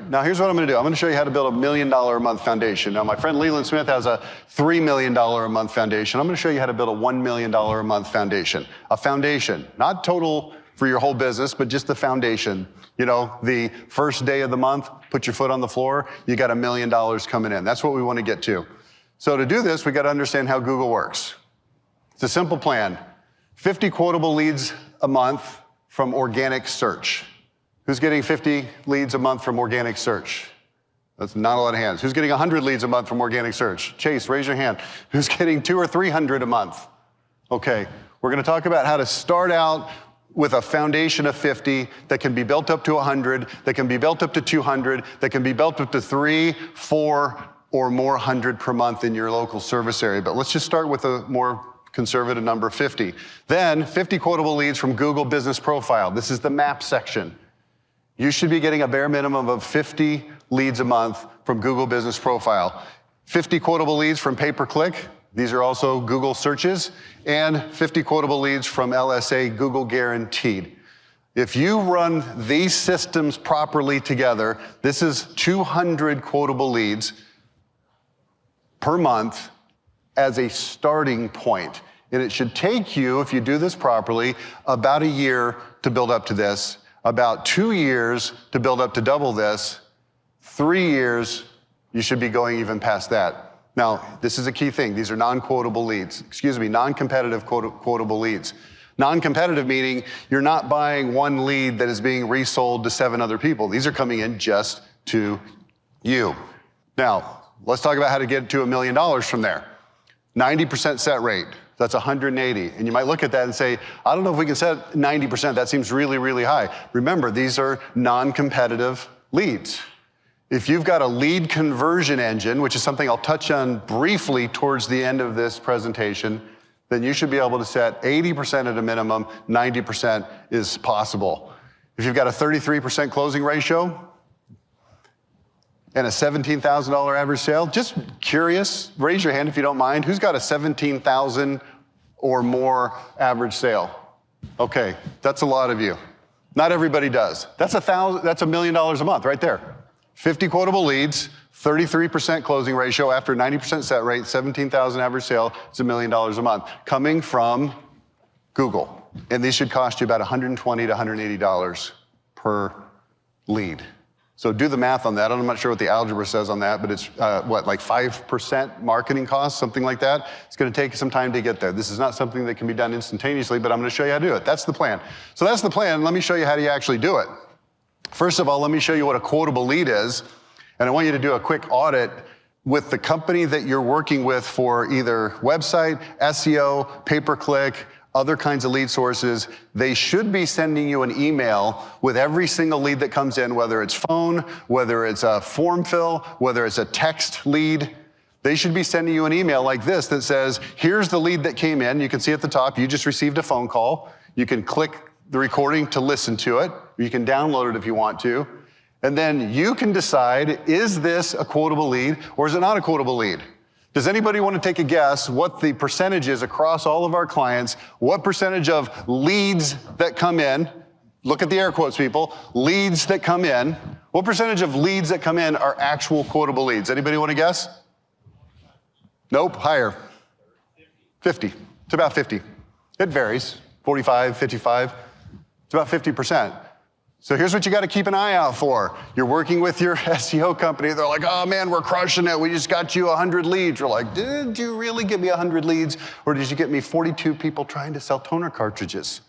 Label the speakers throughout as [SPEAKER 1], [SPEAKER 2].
[SPEAKER 1] Now here's what I'm gonna do. I'm gonna show you how to build $1 million a month foundation. Now my friend Leland Smith has a $3 million a month foundation. I'm gonna show you how to build a $1 million a month foundation. A foundation, not total for your whole business, but just the foundation. You know, the first day of the month, put your foot on the floor, you got $1 million coming in. That's what we wanna get to. So to do this, we gotta understand how Google works. It's a simple plan. 50 quotable leads a month from organic search. Who's getting 50 leads a month from organic search? That's not a lot of hands. Who's getting 100 leads a month from organic search? Chase, raise your hand. Who's getting 200 or 300 a month? Okay, we're gonna talk about how to start out with a foundation of 50 that can be built up to 100, that can be built up to 200, that can be built up to 3, 4, or more 100 per month in your local service area. But let's just start with a more conservative number, 50. Then 50 quotable leads from Google Business Profile. This is the map section. You should be getting a bare minimum of 50 leads a month from Google Business Profile. 50 quotable leads from pay-per-click. These are also Google searches. And 50 quotable leads from LSA, Google Guaranteed. If you run these systems properly together, this is 200 quotable leads per month as a starting point. And it should take you, if you do this properly, about a year to build up to this, about 2 years to build up to double this, 3 years, you should be going even past that. Now, this is a key thing. These are non-quotable leads. Excuse me, non-competitive quotable leads. Non-competitive meaning you're not buying one lead that is being resold to 7 other people. These are coming in just to you. Now, let's talk about how to get to $1 million from there. 90% set rate, that's 180. And you might look at that and say, I don't know if we can set 90%, that seems really, really high. Remember, these are non-competitive leads. If you've got a lead conversion engine, which is something I'll touch on briefly towards the end of this presentation, then you should be able to set 80% at a minimum, 90% is possible. If you've got a 33% closing ratio, and a $17,000 average sale, just curious, raise your hand if you don't mind. Who's got a $17,000 or more average sale? Okay, that's a lot of you. Not everybody does. That's $1 million a month right there. 50 quotable leads, 33% closing ratio after 90% set rate, 17,000 average sale, it's $1 million a month. Coming from Google. And these should cost you about $120 to $180 per lead. So do the math on that. I'm not sure what the algebra says on that, but it's what, like 5% marketing costs, something like that? It's gonna take some time to get there. This is not something that can be done instantaneously, but I'm gonna show you how to do it. That's the plan. So that's the plan. Let me show you how you actually do it. First of all, let me show you what a quotable lead is. And I want you to do a quick audit with the company that you're working with for either website, SEO, pay-per-click, other kinds of lead sources. They should be sending you an email with every single lead that comes in, whether it's phone, whether it's a form fill, whether it's a text lead. They should be sending you an email like this that says, here's the lead that came in. You can see at the top, you just received a phone call. You can click the recording to listen to it. You can download it if you want to. And then you can decide, is this a quotable lead or is it not a quotable lead? Does anybody want to take a guess what the percentage is across all of our clients? What percentage of leads that come in, look at the air quotes, people, leads that come in, what percentage of leads that come in are actual quotable leads? Anybody want to guess? Nope, higher. 50. It's about 50. It varies, 45, 55. It's about 50%. So here's what you got to keep an eye out for. You're working with your SEO company. They're like, oh man, we're crushing it. We just got you 100 leads. You're like, did you really get me 100 leads? Or did you get me 42 people trying to sell toner cartridges?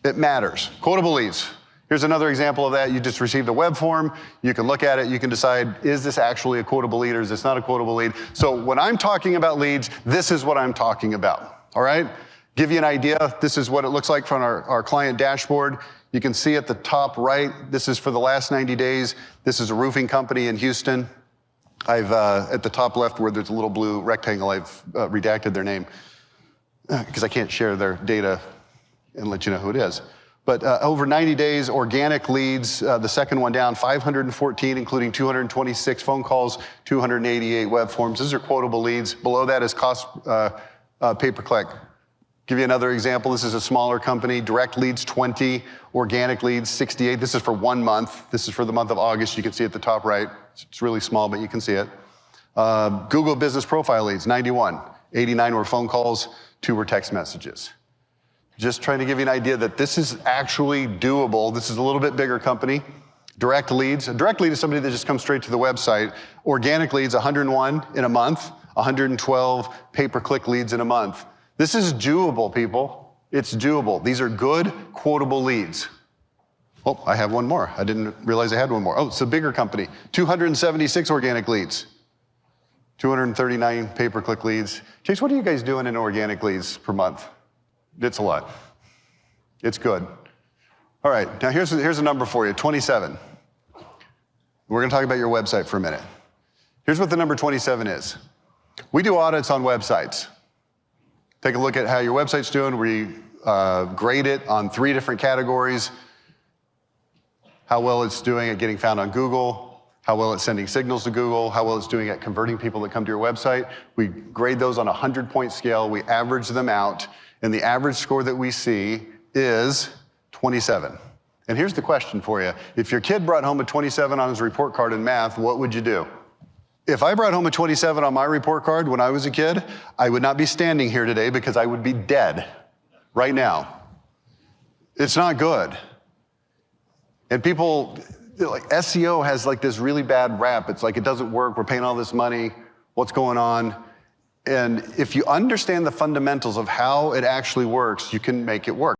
[SPEAKER 1] It matters. Quotable leads. Here's another example of that. You just received a web form. You can look at it. You can decide, is this actually a quotable lead or is this not a quotable lead? So when I'm talking about leads, this is what I'm talking about. All right? Give you an idea. This is what it looks like from our client dashboard. You can see at the top right, this is for the last 90 days. This is a roofing company in Houston. I've, at the top left where there's a little blue rectangle, I've redacted their name because I can't share their data and let you know who it is. But over 90 days, organic leads, the second one down, 514, including 226 phone calls, 288 web forms. These are quotable leads. Below that is cost pay-per-click. Give you another example. This is a smaller company. Direct leads 20, organic leads 68. This is for 1 month. This is for the month of August. You can see at the top right. It's really small, but you can see it. Google business profile leads 91. 89 were phone calls, 2 were text messages. Just trying to give you an idea that this is actually doable. This is a little bit bigger company. Direct leads. A direct lead is somebody that just comes straight to the website. Organic leads, 101 in a month. 112 pay-per-click leads in a month. This is doable, people. It's doable. These are good, quotable leads. Oh, I have one more. I didn't realize I had one more. Oh, it's a bigger company. 276 organic leads. 239 pay-per-click leads. Chase, what are you guys doing in organic leads per month? It's a lot. It's good. All right, now here's a number for you, 27. We're gonna talk about your website for a minute. Here's what the number 27 is. We do audits on websites. Take a look at how your website's doing. We grade it on 3 different categories. How well it's doing at getting found on Google, how well it's sending signals to Google, how well it's doing at converting people that come to your website. We grade those on a 100-point scale. We average them out, and the average score that we see is 27. And here's the question for you. If your kid brought home a 27 on his report card in math, what would you do? If I brought home a 27 on my report card when I was a kid, I would not be standing here today because I would be dead right now. It's not good. And people, like SEO has like this really bad rap. It's like it doesn't work, we're paying all this money, what's going on? And if you understand the fundamentals of how it actually works, you can make it work.